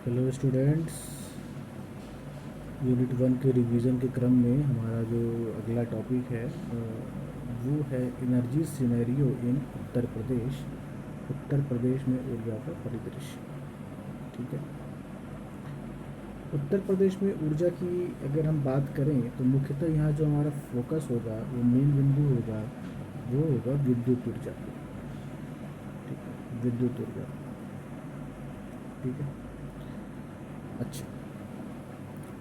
Hello students, unit 1 के revision के क्रम में हमारा जो अगला टॉपिक है वो है energy scenario in Uttar Pradesh. Uttar Pradesh में ऊर्जा का परिदृश्य। ठीक है। उत्तर प्रदेश में ऊर्जा की अगर हम बात करें तो मुख्यतः यहाँ जो हमारा फोकस होगा, वो मेन बिंदु होगा, वो होगा विद्युत ऊर्जा। ठीक है, विद्युत ऊर्जा। ठीक है। अच्छा,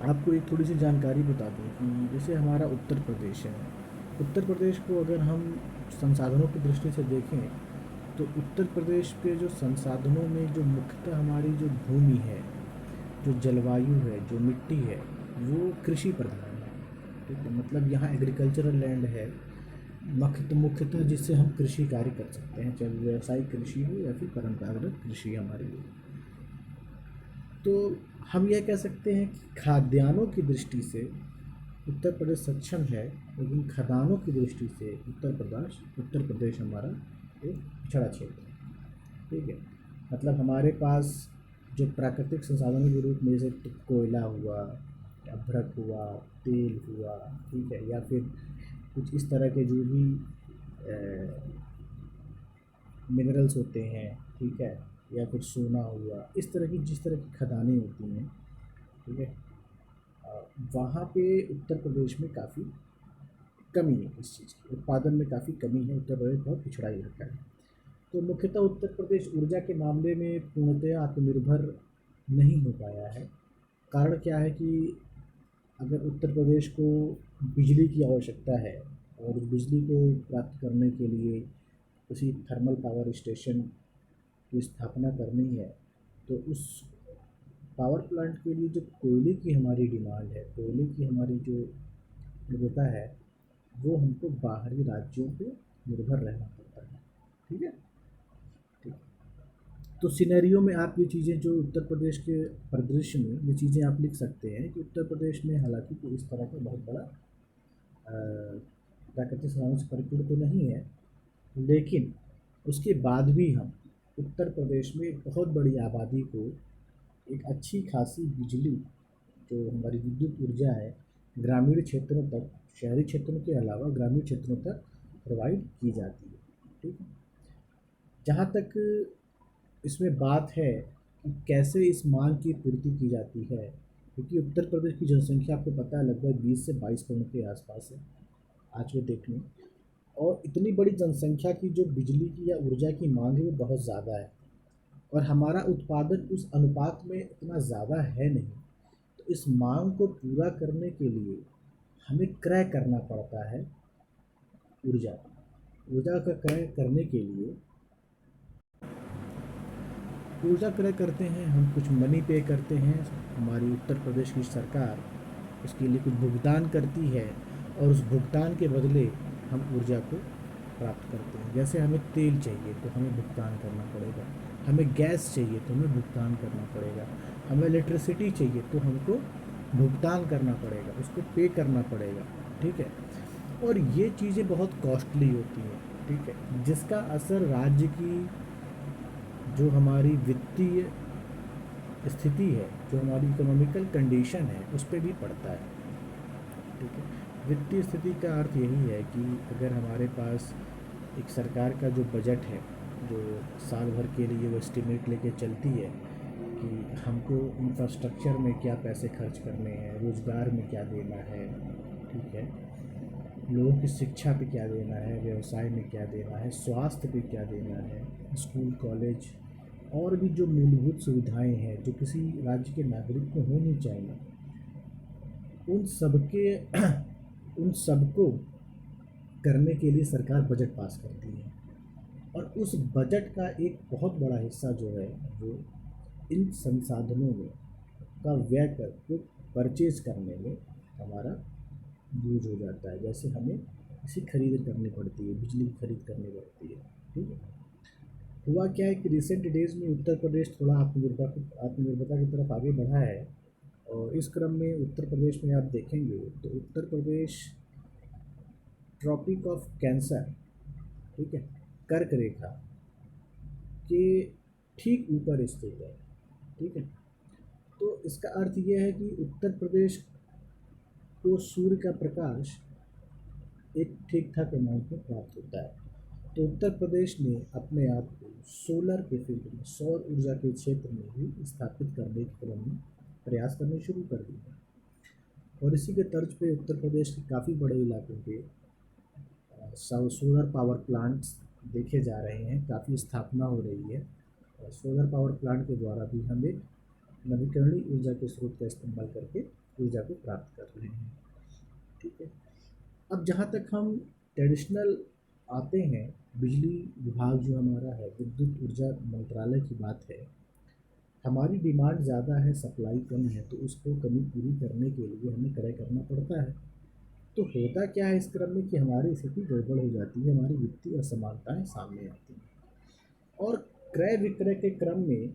आपको एक थोड़ी सी जानकारी बता दूं कि जैसे हमारा उत्तर प्रदेश है, उत्तर प्रदेश को अगर हम संसाधनों की दृष्टि से देखें तो उत्तर प्रदेश के जो संसाधनों में जो मुख्यतः हमारी जो भूमि है, जो जलवायु है, जो मिट्टी है, वो कृषि प्रधान है। ठीक है, मतलब यहाँ एग्रीकल्चरल लैंड है मुख्यतः जिससे हम कृषि कार्य कर सकते हैं, चाहे व्यावसायिक कृषि हो या फिर परंपरागत कृषि हमारी हो। तो हम यह कह सकते हैं कि खाद्यान्नों की दृष्टि से उत्तर प्रदेश सक्षम है, लेकिन खदानों की दृष्टि से उत्तर प्रदेश हमारा एक पिछड़ा क्षेत्र है। ठीक है, मतलब हमारे पास जो प्राकृतिक संसाधनों के रूप में जैसे तो कोयला हुआ, अभ्रक हुआ, तेल हुआ, ठीक है, या फिर कुछ इस तरह के जो भी मिनरल्स होते हैं, ठीक है, या फिर सोना हुआ, इस तरह की जिस तरह की खदानें होती हैं, ठीक है, वहाँ पे उत्तर प्रदेश में काफ़ी कमी है। इस चीज़ की उत्पादन में काफ़ी कमी है। उत्तर प्रदेश बहुत पिछड़ा ही रखा है। तो मुख्यतः उत्तर प्रदेश ऊर्जा के मामले में पूर्णतया आत्मनिर्भर नहीं हो पाया है। कारण क्या है कि अगर उत्तर प्रदेश को बिजली की आवश्यकता है और उस बिजली को प्राप्त करने के लिए किसी थर्मल पावर स्टेशन की स्थापना करनी है, तो उस पावर प्लांट के लिए जो कोयले की हमारी डिमांड है, कोयले की हमारी जो निर्भरता है, वो हमको बाहरी राज्यों पे निर्भर रहना पड़ता है। ठीक है। ठीक। तो सिनेरियो में आप ये चीज़ें जो उत्तर प्रदेश के परिदृश्य में ये चीज़ें आप लिख सकते हैं कि उत्तर प्रदेश में हालांकि कोई इस तरह का बहुत बड़ा प्राकृतिक संसाधनों से परिपूर्ण तो नहीं है, लेकिन उसके बाद भी हम उत्तर प्रदेश में एक बहुत बड़ी आबादी को एक अच्छी खासी बिजली, जो हमारी विद्युत ऊर्जा है, ग्रामीण क्षेत्रों तक, शहरी क्षेत्रों के अलावा ग्रामीण क्षेत्रों तक प्रोवाइड की जाती है। ठीक है। जहाँ तक इसमें बात है कि कैसे इस मांग की पूर्ति की जाती है, क्योंकि उत्तर प्रदेश की जनसंख्या आपको पता है लगभग 20 से 22 करोड़ के आसपास है आज के डेट में, और इतनी बड़ी जनसंख्या की जो बिजली की या ऊर्जा की मांग है वो बहुत ज़्यादा है, और हमारा उत्पादन उस अनुपात में इतना ज़्यादा है नहीं। तो इस मांग को पूरा करने के लिए हमें क्रय करना पड़ता है ऊर्जा। ऊर्जा का क्रय करने के लिए ऊर्जा क्रय करते हैं हम, कुछ मनी पे करते हैं, हमारी उत्तर प्रदेश की सरकार उसके लिए कुछ भुगतान करती है, और उस भुगतान के बदले हम ऊर्जा को प्राप्त करते हैं। जैसे हमें तेल चाहिए तो हमें भुगतान करना पड़ेगा, हमें गैस चाहिए तो हमें भुगतान करना पड़ेगा, हमें इलेक्ट्रिसिटी चाहिए तो हमको भुगतान करना पड़ेगा, उसको पे करना पड़ेगा। ठीक है। और ये चीज़ें बहुत कॉस्टली होती हैं। ठीक है, जिसका असर राज्य की जो हमारी वित्तीय स्थिति है, जो हमारी इकोनॉमिकल कंडीशन है, उस पर भी पड़ता है। ठीक है। वित्तीय स्थिति का अर्थ यही है कि अगर हमारे पास एक सरकार का जो बजट है, जो साल भर के लिए वो एस्टिमेट लेके चलती है कि हमको इंफ्रास्ट्रक्चर में क्या पैसे खर्च करने हैं, रोज़गार में क्या देना है, ठीक है, लोगों की शिक्षा पे क्या देना है, व्यवसाय में क्या देना है, स्वास्थ्य पे क्या देना है, स्कूल कॉलेज और भी जो मूलभूत सुविधाएं हैं जो किसी राज्य के नागरिक को होनी चाहिए, उन सबके उन सबको करने के लिए सरकार बजट पास करती है, और उस बजट का एक बहुत बड़ा हिस्सा जो है वो इन संसाधनों में का व्यय करके परचेज करने में हमारा यूज हो जाता है। जैसे हमें इसी खरीद करनी पड़ती है, बिजली की खरीद करनी पड़ती है। ठीक है। हुआ क्या है कि रिसेंट डेज़ में उत्तर प्रदेश थोड़ा आत्मनिर्भरता की तरफ आगे बढ़ा है, और इस क्रम में उत्तर प्रदेश में आप देखेंगे तो Uttar Pradesh tropic of cancer, ठीक है, कर्क रेखा के ठीक ऊपर स्थित है। ठीक है। इसका अर्थ यह है कि उत्तर प्रदेश को सूर्य का प्रकाश एक ठीक ठाक अमाउंट में प्राप्त होता है। तो उत्तर प्रदेश ने अपने आप को सोलर के फील्ड में, सौर ऊर्जा के क्षेत्र में भी स्थापित करने के क्रम में प्रयास करने शुरू कर दिए। और इसी के तर्ज पे उत्तर प्रदेश के काफ़ी बड़े इलाकों के सोलर पावर प्लांट्स देखे जा रहे हैं, काफ़ी स्थापना हो रही है। और सोलर पावर प्लांट के द्वारा भी हम एक नवीकरणीय ऊर्जा के स्रोत का इस्तेमाल करके ऊर्जा को प्राप्त कर रहे हैं। ठीक है, अब जहाँ तक हम ट्रेडिशनल आते हैं, बिजली विभाग जो हमारा है, विद्युत ऊर्जा मंत्रालय की बात है, हमारी डिमांड ज़्यादा है, सप्लाई कम है, तो उसको कमी पूरी करने के लिए हमें क्रय करना पड़ता है। तो होता क्या है इस क्रम में कि हमारी स्थिति गड़बड़ हो जाती है, हमारी वित्तीय असमानताएं सामने आती हैं। और क्रय विक्रय के क्रम में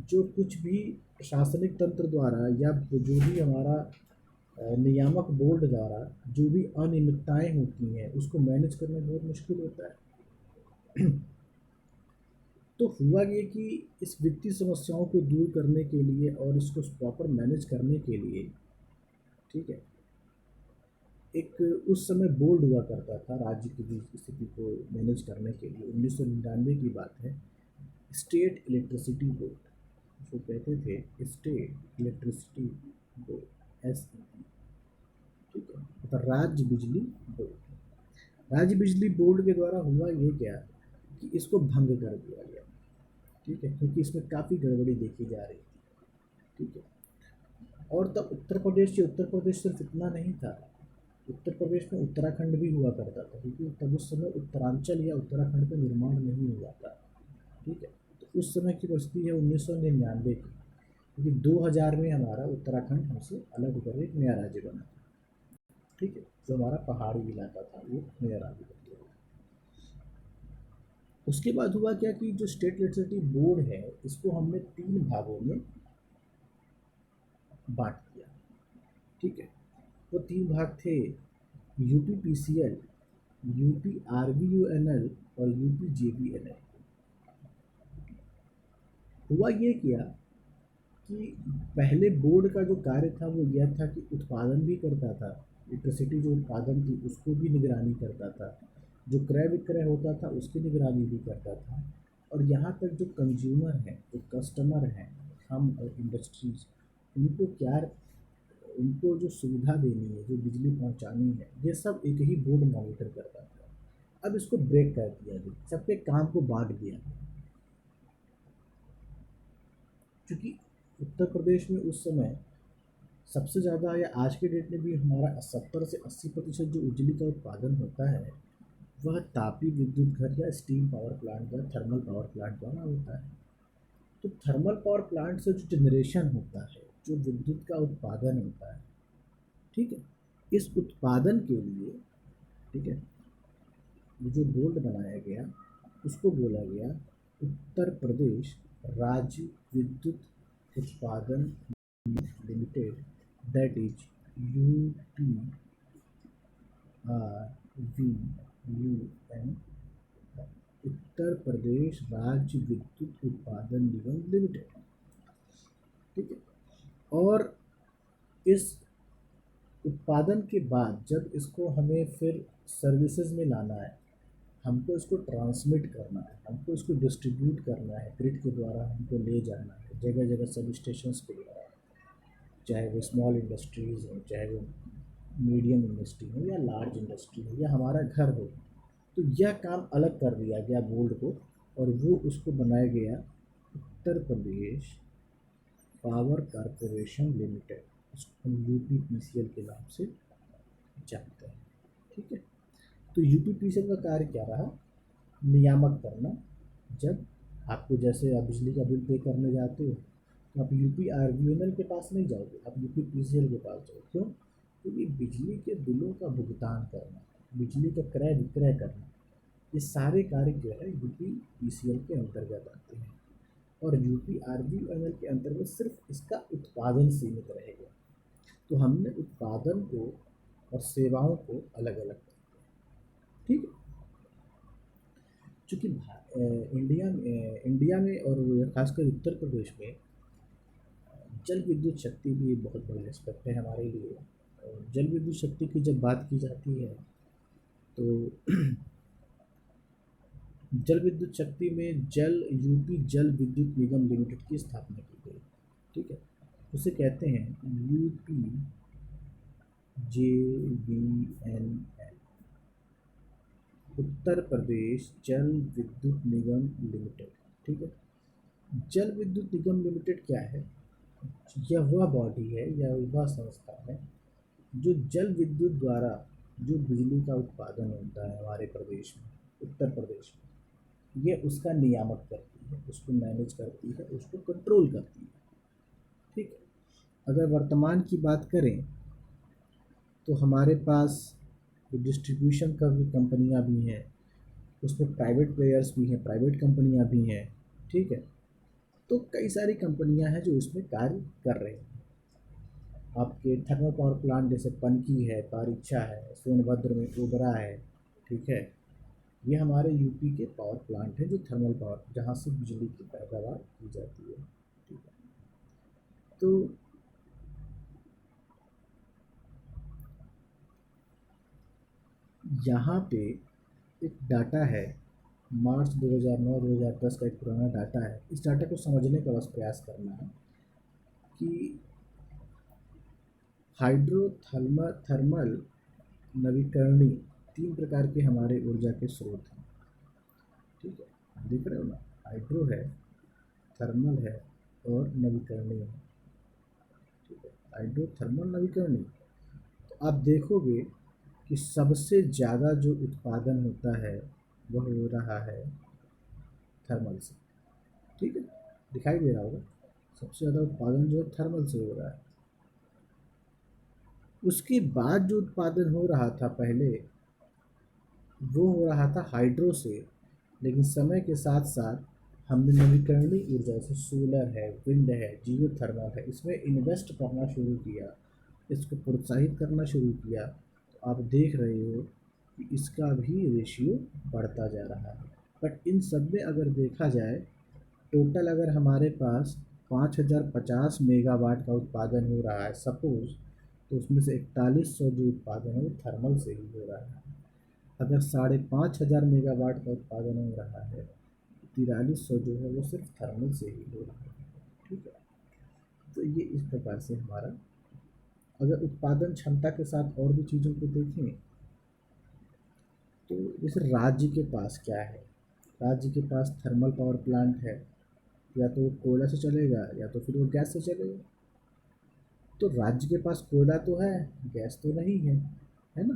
जो कुछ भी प्रशासनिक तंत्र द्वारा या जो भी हमारा नियामक बोर्ड द्वारा जो भी अनियमितताएं होती हैं, उसको मैनेज करना बहुत मुश्किल होता है। तो हुआ ये कि इस वित्तीय समस्याओं को दूर करने के लिए और इसको प्रॉपर मैनेज करने के लिए, ठीक है, एक उस समय बोर्ड हुआ करता था राज्य की स्थिति को मैनेज करने के लिए। 1999 की बात है। स्टेट इलेक्ट्रिसिटी बोर्ड, जो कहते थे स्टेट इलेक्ट्रिसिटी बोर्ड, SEB, ठीक है, मतलब राज्य बिजली बोर्ड। राज्य बिजली बोर्ड के द्वारा हुआ ये क्या कि इसको भंग कर दिया गया, ठीक है, क्योंकि इसमें काफ़ी गड़बड़ी देखी जा रही थी। ठीक है, और तब उत्तर प्रदेश सिर्फ इतना नहीं था, उत्तर प्रदेश में उत्तराखंड भी हुआ करता था, क्योंकि तब उस समय उत्तरांचल या उत्तराखंड का निर्माण नहीं हुआ था। ठीक है, तो उस समय की परिस्थिति है 1999 की, क्योंकि 2000 में हमारा उत्तराखंड हमसे अलग होकर एक नया राज्य बना। ठीक है, जो हमारा पहाड़ी इलाका था वो नया राज्य बन गया। उसके बाद हुआ क्या कि जो स्टेट इलेक्ट्रिसिटी बोर्ड है, इसको हमने 3 भागों में बांट दिया। ठीक है, वो 3 भाग थे, UPPCL, UPRVUNL और UPJVNL। हुआ ये किया कि पहले बोर्ड का जो कार्य था वो यह था कि उत्पादन भी करता था, इलेक्ट्रिसिटी जो उत्पादन थी उसको भी निगरानी करता था, जो क्रय विक्रय होता था उसकी निगरानी भी करता था, और यहाँ तक जो कंज्यूमर हैं, जो कस्टमर हैं, हम और इंडस्ट्रीज, उनको क्या, उनको जो सुविधा देनी है, जो बिजली पहुंचानी है, ये सब एक ही बोर्ड मॉनिटर करता था। अब इसको ब्रेक कर दिया गया, सबके काम को बांट दिया। क्योंकि उत्तर प्रदेश में उस समय सबसे ज़्यादा, या आज के डेट में भी हमारा 70 से 80% जो बिजली का उत्पादन होता है वह तापीय विद्युत घर या स्टीम पावर प्लांट या थर्मल पावर प्लांट द्वारा होता है। तो थर्मल पावर प्लांट से जो जनरेशन होता है, जो विद्युत का उत्पादन होता है, ठीक है, इस उत्पादन के लिए, ठीक है, जो बोर्ड बनाया गया उसको बोला गया उत्तर प्रदेश राज्य विद्युत उत्पादन limited, that is UPRVUN, Uttar Pradesh राज्य विद्युत उत्पादन निगम लिमिटेड। ठीक है, और इस उत्पादन के बाद जब इसको हमें फिर सर्विसेज में लाना है, हमको इसको ट्रांसमिट करना है, हमको इसको डिस्ट्रीब्यूट करना है, ग्रिड के द्वारा हमको ले जाना है जगह जगह सब स्टेशंस के द्वारा, चाहे वो स्मॉल इंडस्ट्रीज़ हो, चाहे वो मीडियम इंडस्ट्री हो, या लार्ज इंडस्ट्री हो, या हमारा घर हो। तो यह काम अलग कर दिया गया बोर्ड को, और वो उसको बनाया गया Uttar Pradesh power corporation limited, उसको हम UPPCL के नाम से जानते हैं। ठीक है, तो UPPCL का कार्य क्या रहा, नियामक करना। जब आपको, जैसे आप बिजली का बिल पे करने जाते हो तो आप UPRVNL के पास नहीं जाओगे, आप UPPCL के पास जाओ। क्यों? क्योंकि बिजली के बिलों का भुगतान करना, बिजली का क्रय विक्रय करना, ये सारे कार्य जो है UPPCL के अंतर्गत आते हैं, और UPRVNL के अंतर्गत सिर्फ इसका उत्पादन सीमित रहेगा। तो हमने उत्पादन को और सेवाओं को अलग अलग कर दिया। ठीक है, चूँकि इंडिया में और खासकर उत्तर प्रदेश में जल विद्युत शक्ति भी एक बहुत बड़ा एस्पेक्ट है हमारे लिए। और जल विद्युत शक्ति की जब बात की जाती है तो जल विद्युत शक्ति में जल यूपी जल विद्युत निगम लिमिटेड की स्थापना की गई। ठीक है, उसे कहते हैं यूपी JVNL, उत्तर प्रदेश जल विद्युत निगम लिमिटेड। ठीक है, जल विद्युत निगम लिमिटेड क्या है? यह वह बॉडी है या वह संस्था है जो जल विद्युत द्वारा जो बिजली का उत्पादन होता है हमारे प्रदेश में, उत्तर प्रदेश में, ये उसका नियामक करती है, उसको मैनेज करती है, उसको कंट्रोल करती है। ठीक है, अगर वर्तमान की बात करें तो हमारे पास डिस्ट्रीब्यूशन का भी कंपनियां भी हैं, उसमें प्राइवेट प्लेयर्स भी हैं, प्राइवेट कंपनियां भी हैं। ठीक है, तो कई सारी कंपनियां हैं जो इसमें कार्य कर रहे हैं। आपके थर्मल पावर प्लांट जैसे पनकी है, पारीक्षा है, सोनभद्र में ओबरा है। ठीक है, ये हमारे यूपी के पावर प्लांट हैं जो थर्मल पावर, जहाँ से बिजली की पैदावार की जाती है। ठीक है, तो यहाँ पे एक डाटा है, मार्च 2009-2010 का एक पुराना डाटा है। इस डाटा को समझने का बस प्रयास करना है कि हाइड्रो थर्मल नवीकरणीय 3 प्रकार के हमारे ऊर्जा के स्रोत हैं। ठीक है, देख रहे हो ना, हाइड्रो है, थर्मल है और नवीकरणीय है। ठीक है, हाइड्रो थर्मल नवीकरणीय। तो आप देखोगे कि सबसे ज़्यादा जो उत्पादन होता है वह हो रहा है थर्मल से। ठीक है, दिखाई दे रहा होगा, सबसे ज़्यादा उत्पादन जो है थर्मल से हो रहा है। उसके बाद जो उत्पादन हो रहा था पहले, वो हो रहा था हाइड्रो से। लेकिन समय के साथ साथ हमने नवीकरणीय ऊर्जा जैसे सोलर है, विंड है, जियो थर्मल है, इसमें इन्वेस्ट करना शुरू किया, इसको प्रोत्साहित करना शुरू किया। तो आप देख रहे हो कि इसका भी रेशियो बढ़ता जा रहा है। बट इन सब में अगर देखा जाए, टोटल अगर हमारे पास 5050 मेगावाट का उत्पादन हो रहा है सपोज, तो उसमें से 4100 जो उत्पादन है वो थर्मल से ही हो रहा है। अगर 5500 मेगावाट का उत्पादन हो रहा है, 4300 जो है वो सिर्फ थर्मल से ही हो रहा है। ठीक है, तो ये इस प्रकार से हमारा, अगर उत्पादन क्षमता के साथ और भी चीज़ों को देखें तो जैसे राज्य के पास क्या है, राज्य के पास थर्मल पावर प्लांट है, या तो वो कोयला से चलेगा या तो फिर वो गैस से चलेगा। तो राज्य के पास कोयला तो है, गैस तो नहीं है ना।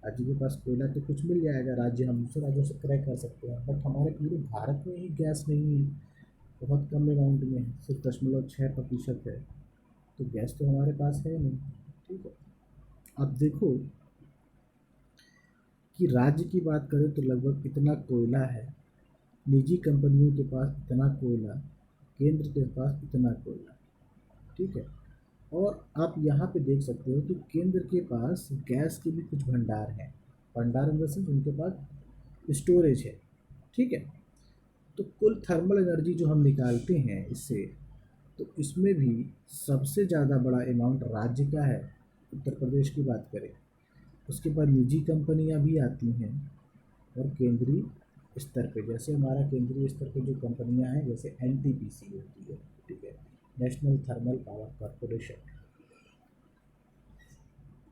राज्य के पास कोयला तो कुछ मिल जाएगा, राज्य हम दूसरे राज्यों से क्रय कर सकते हैं, बट हमारे पूरे भारत में ही गैस नहीं है, बहुत कम अमाउंट में है, सिर्फ 0.6% है। तो गैस तो हमारे पास है नहीं। ठीक है, अब देखो कि राज्य की बात करें तो लगभग इतना कोयला है, निजी कंपनियों के पास इतना कोयला, केंद्र के पास इतना कोयला। ठीक है, और आप यहाँ पे देख सकते हो कि केंद्र के पास गैस के भी कुछ भंडार हैं, भंडार इन द सेंस उनके पास स्टोरेज है। ठीक है, तो कुल थर्मल एनर्जी जो हम निकालते हैं इससे, तो इसमें भी सबसे ज़्यादा बड़ा अमाउंट राज्य का है, उत्तर प्रदेश की बात करें। उसके बाद निजी कंपनियां भी आती हैं, और केंद्रीय स्तर पे जैसे हमारा केंद्रीय स्तर पे जो कंपनियां हैं जैसे NTPC होती है। ठीक है, नेशनल थर्मल पावर कॉरपोरेशन।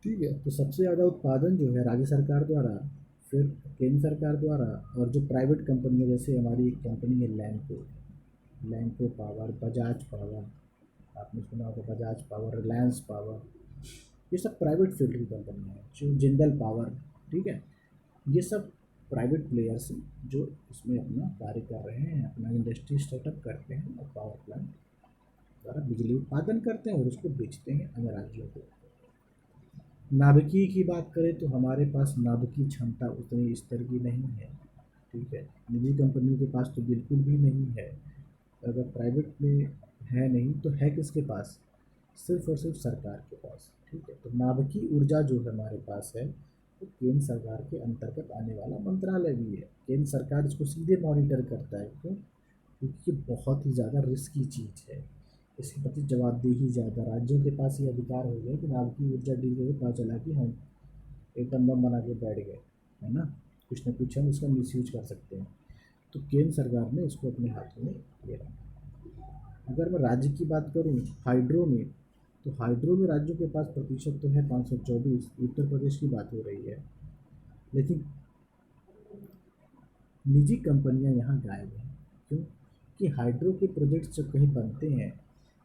ठीक है, तो सबसे ज़्यादा उत्पादन जो है राज्य सरकार द्वारा, फिर केंद्र सरकार द्वारा, और जो प्राइवेट कंपनी है जैसे हमारी एक कंपनी है लैंको, लैंको पावर, बजाज पावर, आपने सुना होगा बजाज पावर, रिलायंस पावर, ये सब प्राइवेट फील्ड की कंपनियाँ हैं, जो जिंदल पावर। ठीक है, ये सब प्राइवेट प्लेयर्स हैं जो इसमें अपना कार्य कर रहे हैं, अपना इंडस्ट्री सेटअप करते हैं और पावर प्लांट द्वारा बिजली उत्पादन करते हैं और उसको बेचते हैं अन्य राज्यों को। नाभिकीय की बात करें तो हमारे पास नाभिकीय क्षमता उतनी स्तर की नहीं है। ठीक है, निजी कंपनियों के पास तो बिल्कुल भी नहीं है, अगर प्राइवेट में है नहीं तो है किसके पास, सिर्फ और सिर्फ सरकार के पास। ठीक है, तो नाभिकीय ऊर्जा जो हमारे पास है वो केंद्र सरकार के अंतर्गत आने वाला मंत्रालय भी है। केंद्र सरकार इसको सीधे मॉनिटर करता है, क्यों? क्योंकि ये बहुत ही ज़्यादा रिस्की चीज़ है, इसके प्रति जवाबदेही ज़्यादा, राज्यों के पास ये अधिकार हो गया कि नाभिकीय ऊर्जा डील को पता चला कि हम एकदम बम बना के बैठ गए, है ना, कुछ न कुछ हम इसका मिसयूज कर सकते हैं। तो केंद्र सरकार ने इसको अपने हाथों में ले रखा। अगर मैं राज्य की बात करूँ हाइड्रो में, तो हाइड्रो में राज्यों के पास प्रतिशत तो है 524, उत्तर प्रदेश की बात हो रही है, लेकिन निजी कंपनियां यहाँ गायब हैं। क्यों? कि हाइड्रो के प्रोजेक्ट्स जब कहीं बनते हैं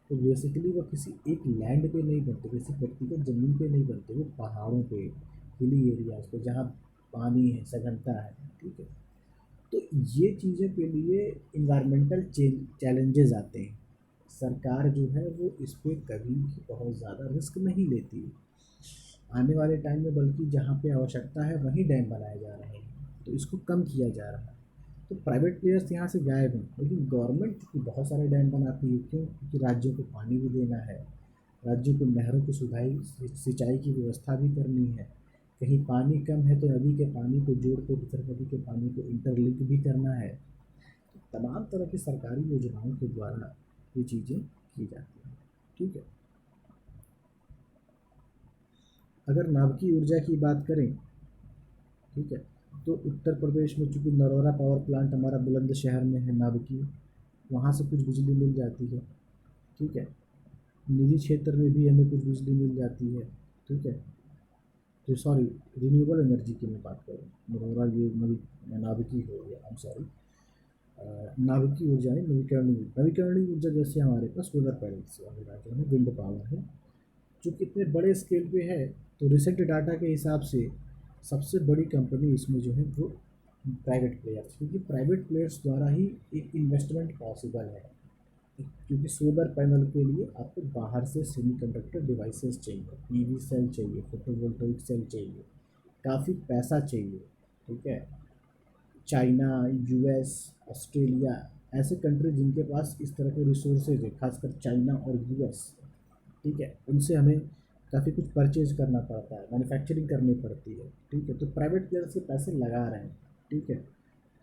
तो बेसिकली वो किसी एक लैंड पे नहीं बनते, किसी व्यक्तिगत ज़मीन पे नहीं बनते, वो पहाड़ों पे, हिली एरियाज पे जहाँ पानी है, सघनता है, ठीक है। तो ये चीज़ों के लिए इन्वायरमेंटल चैलेंजेस आते हैं। सरकार जो है वो इस पे कभी भी बहुत ज़्यादा रिस्क नहीं लेती। आने वाले टाइम में बल्कि जहाँ पे आवश्यकता है वहीं डैम बनाए जा रहे हैं, तो इसको कम किया जा रहा है। तो प्राइवेट प्लेयर्स यहाँ से गायब हैं, लेकिन गवर्नमेंट चूँकि बहुत सारे डैम बनाती है, क्यों? क्योंकि राज्यों को पानी भी देना है, राज्यों को नहरों की सुधाई सिंचाई की व्यवस्था भी करनी है। कहीं पानी कम है तो नदी के पानी को जोड़ के दूसरे नदी के पानी को इंटरलिंक भी करना है। तो तमाम तरह की सरकारी योजनाओं के द्वारा ये चीज़ें की जाती हैं, ठीक है। अगर नाभिकीय ऊर्जा की बात करें, ठीक है, तो उत्तर प्रदेश में चूँकि नरौरा पावर प्लांट हमारा बुलंदशहर में है नाभिकीय, वहाँ से कुछ बिजली मिल जाती है, ठीक है। निजी क्षेत्र में भी हमें कुछ बिजली मिल जाती है, ठीक है। जो सॉरी रिन्यूएबल एनर्जी की मैं बात करूँ, नरौरा ये नाभिकीय हो गया, आई एम सॉरी, नाभिकीय ऊर्जा है, नवीकरणीय ऊर्जा जैसे हमारे पास सोलर पैनल्स वगैरह जो है, विंड पावर है, जो कितने बड़े स्केल पे है। तो रिसेंट डाटा के हिसाब से सबसे बड़ी कंपनी इसमें जो है वो प्राइवेट प्लेयर्स, क्योंकि प्राइवेट प्लेयर्स द्वारा ही एक इन्वेस्टमेंट पॉसिबल है। क्योंकि सोलर पैनल के लिए आपको बाहर से सेमीकंडक्टर डिवाइसेस चाहिए, पीवी सेल चाहिए, फोटोवोल्टाइक सेल चाहिए, काफ़ी पैसा चाहिए, ठीक है। चाइना, यूएस, ऑस्ट्रेलिया ऐसे कंट्री जिनके पास इस तरह के रिसोर्सेज है, खासकर चाइना और यूएस, ठीक है, उनसे हमें काफ़ी कुछ परचेज करना पड़ता है, मैन्युफैक्चरिंग करनी पड़ती है, ठीक है। तो प्राइवेट प्लेयर से पैसे लगा रहे हैं, ठीक है,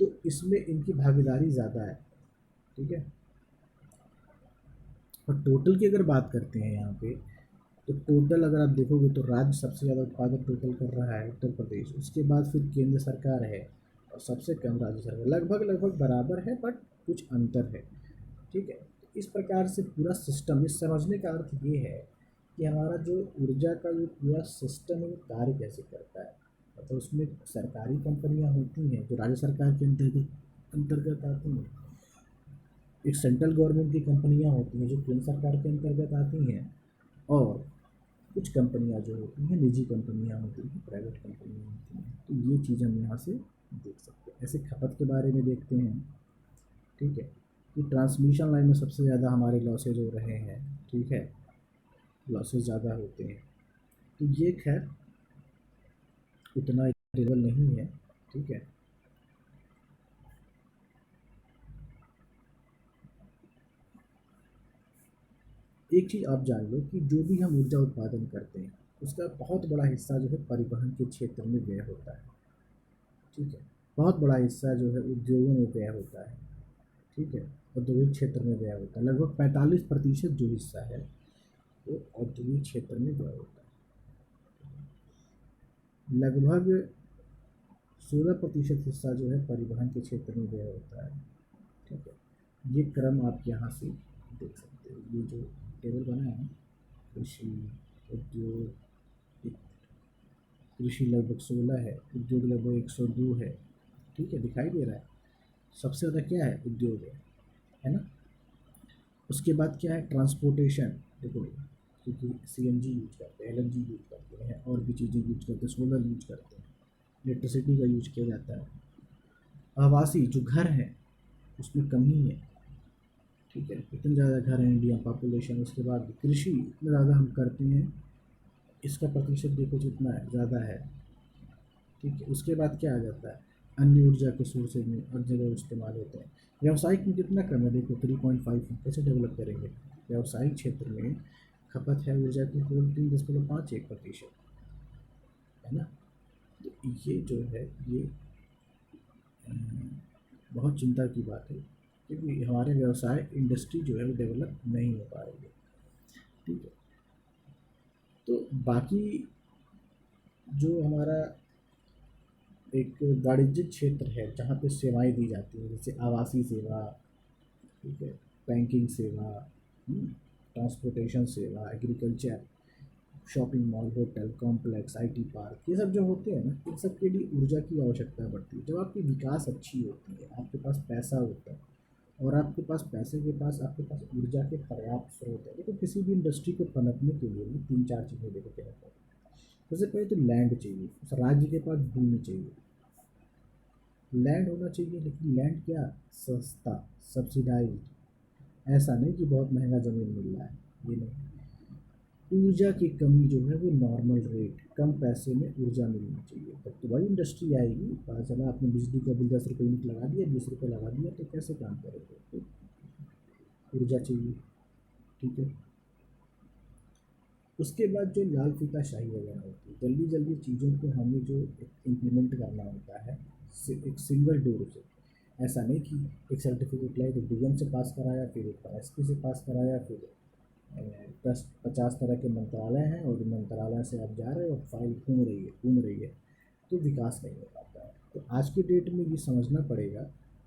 तो इसमें इनकी भागीदारी ज़्यादा है, ठीक है। और टोटल की अगर बात करते हैं यहाँ पे, तो टोटल अगर आप देखोगे तो राज्य सबसे ज़्यादा उत्पादन टोटल कर रहा है उत्तर प्रदेश, उसके बाद फिर केंद्र सरकार है, और सबसे कम राज्य सरकार, लगभग लगभग बराबर है, बट कुछ अंतर है, ठीक है। इस प्रकार से पूरा सिस्टम, इस समझने का अर्थ ये है कि हमारा जो ऊर्जा का जो पूरा सिस्टम है वो कार्य कैसे करता है। मतलब उसमें सरकारी कंपनियां होती हैं जो राज्य सरकार के अंतर्गत अंतर्गत आती हैं, एक सेंट्रल गवर्नमेंट की कंपनियां होती हैं जो केंद्र सरकार के अंतर्गत आती हैं, और कुछ कंपनियां जो होती हैं निजी कंपनियां होती हैं, प्राइवेट कंपनियां होती हैं। तो ये चीज़ हम यहाँ से देख सकते हैं। ऐसे खपत के बारे में देखते हैं, ठीक है, कि ट्रांसमिशन लाइन में सबसे ज़्यादा हमारे लॉसेज हो रहे हैं, ठीक है, लॉसेज ज़्यादा होते हैं। तो ये खैर उतना टेबल नहीं है, ठीक है। एक चीज़ आप जान लो कि जो भी हम ऊर्जा उत्पादन करते हैं उसका बहुत बड़ा हिस्सा जो है परिवहन के क्षेत्र में व्यय होता है, ठीक है। बहुत बड़ा हिस्सा जो है उद्योगों में व्यय होता है, ठीक है, औद्योगिक क्षेत्र में व्यय होता है। लगभग 45% जो हिस्सा है वो औद्योगिक क्षेत्र में व्यय होता है। लगभग 16% हिस्सा जो है परिवहन के क्षेत्र में व्यय होता है, ठीक है। ये क्रम आप यहाँ से देख सकते हो, ये जो टेबल बना है, कृषि, उद्योग, कृषि लगभग 16 है, उद्योग लगभग 102 है, ठीक है, दिखाई दे रहा है। सबसे ज़्यादा क्या है? उद्योग है ना। उसके बाद क्या है? ट्रांसपोर्टेशन, देखो, क्योंकि सीएनजी यूज करते हैं, एलएनजी यूज करते हैं, और भी चीज़ें यूज करते हैं, सोलर यूज करते हैं, इलेक्ट्रिसिटी का यूज किया जाता है। आवासीय जो घर है उसमें कमी है, ठीक है, इतने ज़्यादा घर हैं, इंडिया पॉपुलेशन। उसके बाद कृषि इतना ज़्यादा हम करते हैं, इसका प्रतिशत देखो जितना है ज़्यादा है, ठीक है। उसके बाद क्या आ जाता है? अन्य ऊर्जा के सोर्सेज में हर जगह इस्तेमाल होते हैं। व्यावसायिक में कितना कम है? देखो 3.5 है, कैसे डेवलप करेंगे? व्यावसायिक क्षेत्र में खपत है ऊर्जा की केवल 3.51%, है ना। तो ये जो है ये बहुत चिंता की बात है क्योंकि हमारे व्यवसाय इंडस्ट्री जो है वो डेवलप नहीं हो पाएगी। ठीक है। तो बाकी जो हमारा एक वाणिज्यिक क्षेत्र है जहाँ पे सेवाएं दी जाती हैं, जैसे आवासीय सेवा, ठीक है, बैंकिंग सेवा, ट्रांसपोर्टेशन सेवा, agriculture, shopping mall, hotel complex, IT park, ये सब जो होते हैं ना, इन सब के लिए ऊर्जा की आवश्यकता पड़ती है। जब आपकी विकास अच्छी होती है, आपके पास पैसा होता है, और आपके पास पैसे के पास आपके पास ऊर्जा के पर्याप्त स्रोत है। देखो किसी भी इंडस्ट्री को पनपने के लिए ना तीन चार चीज़ें देखो क्या होता है। सबसे पहले तो लैंड चाहिए, उस राज्य के पास भूमि चाहिए, लैंड होना चाहिए, लेकिन लैंड क्या, सस्ता, सब्सिडाइज्ड, ऐसा नहीं कि बहुत महंगा ज़मीन मिल रहा है, ये नहीं। ऊर्जा की कमी जो है वो नॉर्मल रेट, कम पैसे में ऊर्जा मिलनी चाहिए, तब तो भाई इंडस्ट्री आएगी। पता चला आपने बिजली का बिल 10 रुपये यूनिट लगा दिया, 20 रुपये लगा दिया, तो कैसे काम करेंगे? तो ऊर्जा चाहिए। ठीक है। उसके बाद जो लाल फीताशाही वगैरह होती है, जल्दी जल्दी चीज़ों को हमें जो इम्प्लीमेंट करना होता है, एक सिंगल डोर से, ऐसा नहीं कि एक सर्टिफिकेट लाए तो डीएम से पास कराया, फिर एक बार एसपी से पास कराया, फिर 10-50 तरह के मंत्रालय हैं और मंत्रालय से आप जा रहे हो, फाइल घूम रही है, तो विकास नहीं हो पाता है। तो आज की डेट में ये समझना पड़ेगा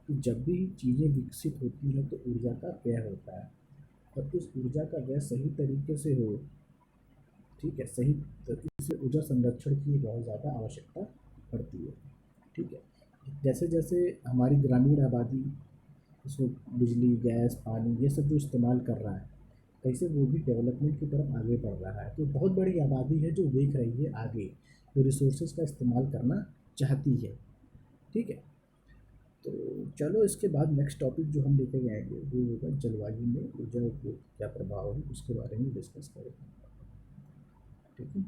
कि जब भी चीज़ें विकसित होती हैं तो ऊर्जा का व्यय होता है, और उस ऊर्जा का व्यय सही तरीके से हो, ठीक है, सही तरीके से ऊर्जा संरक्षण की बहुत ज़्यादा आवश्यकता पड़ती है। ठीक है। जैसे जैसे हमारी ग्रामीण आबादी इसमें बिजली, गैस, पानी ये सब जो इस्तेमाल कर रहा है, कैसे वो भी डेवलपमेंट की तरफ आगे बढ़ रहा है। तो बहुत बड़ी आबादी है जो देख रही है आगे, जो रिसोर्सेज का इस्तेमाल करना चाहती है। ठीक है। तो चलो इसके बाद नेक्स्ट टॉपिक जो हम लेके आएंगे वो होगा जलवायु में ऊर्जा उपयोग क्या प्रभाव है, उसके बारे में डिस्कस करेंगे। ठीक है।